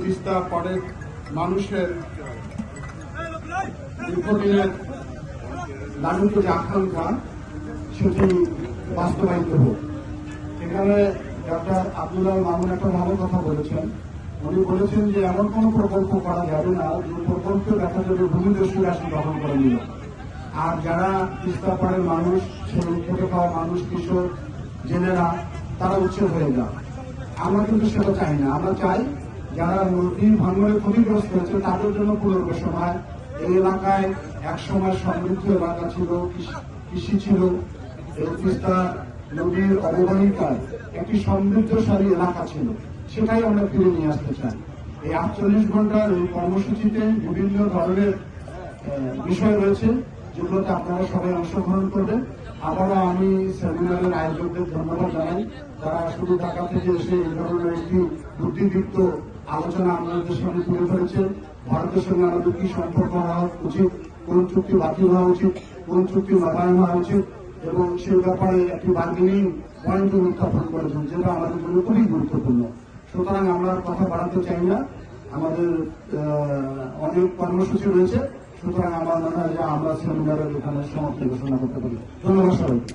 তিস্তা পাড়ের মানুষের দীর্ঘদিনের লালিত যে আকাঙ্ক্ষা সেটি বাস্তবায়িত হোক। এখানে ডক্টর আব্দুল্লাহ মামুন একটা ভালো কথা বলেছেন। উনি বলেছেন যে এমন কোন প্রকল্প করা যাবে না যে প্রকল্প দেখা যাবে ভূমিদস্যুরা আসলে দখল করে নিল, আর যারা তিস্তা পাড়ের মানুষ, সেই খেটে খাওয়া মানুষ, কিশোর, জেলেরা তারা উচ্ছেদ হয়ে যায়। আমরা কিন্তু সেটা চাই না। আমরা চাই যারা নদীর ভাঙনে ক্ষতিগ্রস্ত হয়েছে তাদের জন্য পুনর্বাসন হয়। এই এলাকায় একসময় সমৃদ্ধ এলাকা ছিল, কৃষি ছিল, এই তিস্তা নদীর অববাহিকায় একটি সমৃদ্ধশালী এলাকা ছিল, সেটাই আমরা ফিরে নিয়ে আসতে চাই। এই 48 ঘন্টার এই কর্মসূচিতে বিভিন্ন ধরনের বিষয় রয়েছে, যেগুলোতে আপনারা সবাই অংশগ্রহণ করবেন। আবারও আমি সেমিনারের আয়োজকদের ধন্যবাদ জানাই, যারা শুধু ঢাকা থেকে এসে এই ধরনের একটি বুদ্ধিদীপ্ত আলোচনা আমাদের সামনে তুলে ধরেছেন। ভারতের সঙ্গে আমাদের কি সম্পর্ক হওয়া উচিত, কোন চুক্তি বাতিল হওয়া উচিত, কোন চুক্তি নবায়ন হওয়া উচিত, এবং সেই ব্যাপারে একটি বার্গেনিং পয়েন্ট উত্থাপন করেছেন, যেটা আমাদের জন্য খুবই গুরুত্বপূর্ণ। সুতরাং আমরা কথা বাড়াতে চাই না, আমাদের অনেক কর্মসূচি রয়েছে। সুতরাং আমার মনে হয় যে আমরা সেমিনারের এখানে সমাপ্তি ঘোষণা করতে পারি। ধন্যবাদ সবাইকে।